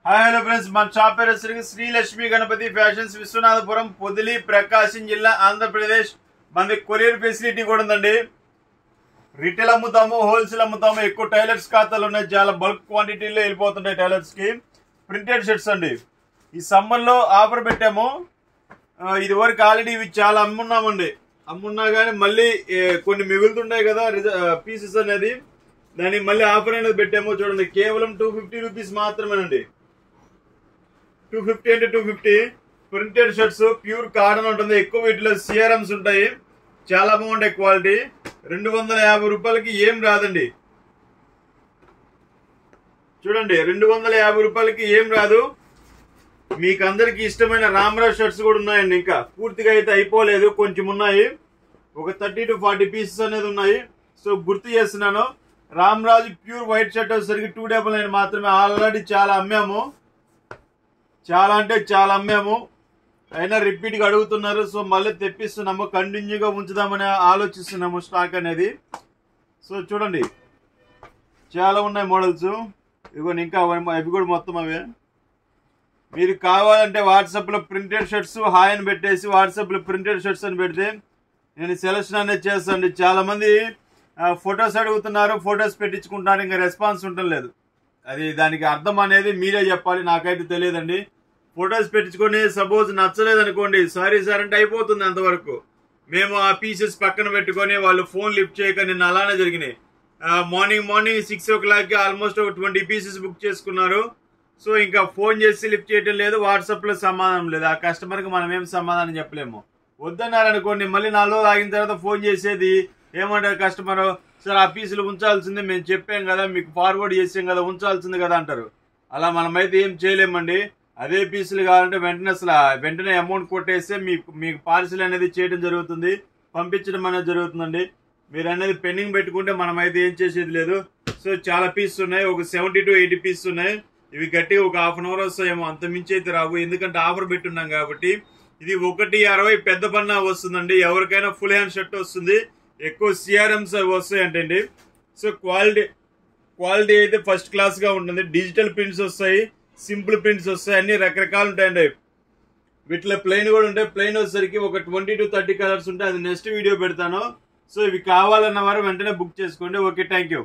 Hi hello friends, మన shop పేరు Shri Lakshmi Ganapati fashions, Viswanathapuram, Podili, ప్రకాశం జిల్లా, ఆంధ్రప్రదేశ్. మనది కొరియర్ ఫెసిలిటీ కూడా ఉందండి. రిటైల్ అమ్ముతాము, హోల్సేల్ అమ్ముతాము. ఎక్కువ టైలర్స్ ఖాతాలు ఉన్నాయి, చాలా బల్క్ క్వాంటిటీలో వెళ్ళిపోతుంటాయి టైలర్స్ కి. ప్రింటెడ్ షర్ట్స్ అండి. ఈ సమ్మర్ లో ఆఫర్ పెట్టాము. ఇది వరకు ఆల్రెడీ ఇవి చాలా అమ్మున్నామండి. అమ్మున్నా కానీ మళ్ళీ కొన్ని మిగులుతుంటాయి కదా పీసెస్ అనేది, దానికి మళ్ళీ ఆఫర్ అనేది పెట్టాము. చూడండి, కేవలం 250 రూపీస్ మాత్రమేనండి. 250 అంటే 250. ప్రింటెడ్ షర్ట్స్, ప్యూర్ కాటన్ ఉంటుంది. ఎక్కువ వీటిలో సిఆర్ఎంస్ ఉంటాయి, చాలా బాగుంటాయి క్వాలిటీ. 250 రూపాయలకి ఏం రాదండి. చూడండి, 250 రూపాయలకి ఏం రాదు. మీకు అందరికి ఇష్టమైన రామరాజ్ షర్ట్స్ కూడా ఉన్నాయండి. ఇంకా పూర్తిగా అయితే అయిపోలేదు, కొంచెం ఉన్నాయి. ఒక 30 to 40 పీసెస్ అనేది ఉన్నాయి. సో గుర్తు చేస్తున్నాను, రామరాజు ప్యూర్ వైట్ షర్ట్ వచ్చేసరికి 299 మాత్రమే. ఆల్రెడీ చాలా అమ్మాము, చాలా అంటే చాలా అమ్మాము. అయినా రిపీట్గా అడుగుతున్నారు. సో మళ్ళీ తెప్పిస్తున్నాము, కంటిన్యూగా ఉంచుదామని ఆలోచిస్తున్నాము స్టాక్ అనేది. సో చూడండి, చాలా ఉన్నాయి మోడల్స్. ఇదిగోండి, ఇంకా అవి కూడా మొత్తం అవే. మీరు కావాలంటే వాట్సాప్లో ప్రింటెడ్ షర్ట్స్ హాయ్ అని పెట్టేసి వాట్సాప్లో ప్రింటెడ్ షర్ట్స్ అని పెడితే నేను సెలెక్షన్ అనేది చేస్తాను. చాలా మంది ఫొటోస్ అడుగుతున్నారు, ఫొటోస్ పెట్టించుకుంటున్నారు, ఇంకా రెస్పాన్స్ ఉండడం లేదు. అది దానికి అర్థం అనేది మీరే చెప్పాలి, నాకైతే తెలియదండి. ఫొటోస్ పెట్టించుకొని సపోజ్ నచ్చలేదు అనుకోండి, సారీ సార్ అంటే అయిపోతుంది అంతవరకు. మేము ఆ పీసెస్ పక్కన పెట్టుకొని వాళ్ళు ఫోన్ లిఫ్ట్ చేయక నిన్న అలానే జరిగినాయి. మార్నింగ్ 6 o'clock ఆల్మోస్ట్ ఒక 20 పీసెస్ బుక్ చేసుకున్నారు. సో ఇంకా ఫోన్ చేసి లిఫ్ట్ చేయటం లేదు, వాట్సాప్లో సమాధానం లేదు. ఆ కస్టమర్కి మనం ఏం సమాధానం చెప్పలేము. వద్దన్నారు అనుకోండి, మళ్ళీ 4 రోజులు ఆగిన తర్వాత ఫోన్ చేసేది ఏమంటారు కస్టమర్, సార్ ఆ పీసులు ఉంచాల్సిందే, మేము చెప్పాం కదా, మీకు ఫార్వర్డ్ చేసాం కదా, ఉంచాల్సింది కదా అంటారు. అలా మనమైతే ఏం చేయలేమండి. అదే పీసులు కావాలంటే వెంటనే అమౌంట్ కొట్టేస్తే మీకు పార్సిల్ అనేది చేయడం జరుగుతుంది, పంపించడం అనేది జరుగుతుందండి. మీరు అనేది పెండింగ్ పెట్టుకుంటే మనమైతే ఏం చేసేది లేదు. సో చాలా పీసెస్ ఉన్నాయి, ఒక 70 to 80 పీసెస్ ఉన్నాయి. ఇవి గట్టిగా ఒక హాఫ్ అన్ అవర్ వస్తాయేమో, అంత మించి అయితే రావు, ఎందుకంటే ఆఫర్ పెట్టున్నాం కాబట్టి. ఇది 160 పెద్ద పన్నా వస్తుందండి. ఎవరికైనా ఫుల్ హ్యాండ్ షర్ట్ వస్తుంది, ఎక్కువ సిఆర్ఎంస్ వస్తాయంటండి. సో క్వాలిటీ అయితే ఫస్ట్ క్లాస్ గా ఉంటుంది. డిజిటల్ ప్రింట్స్ వస్తాయి, సింపుల్ ప్రింట్స్ వస్తాయి, అన్ని రకరకాలు ఉంటాయండి. వీటిలో ప్లెయిన్ కూడా ఉంటాయి. ప్లెయిన్ వచ్చేసరికి ఒక 20 to 30 కలర్స్ ఉంటాయి. అది నెక్స్ట్ వీడియో పెడతాను. సో ఇవి కావాలన్న వారు వెంటనే బుక్ చేసుకోండి. Okay, thank you.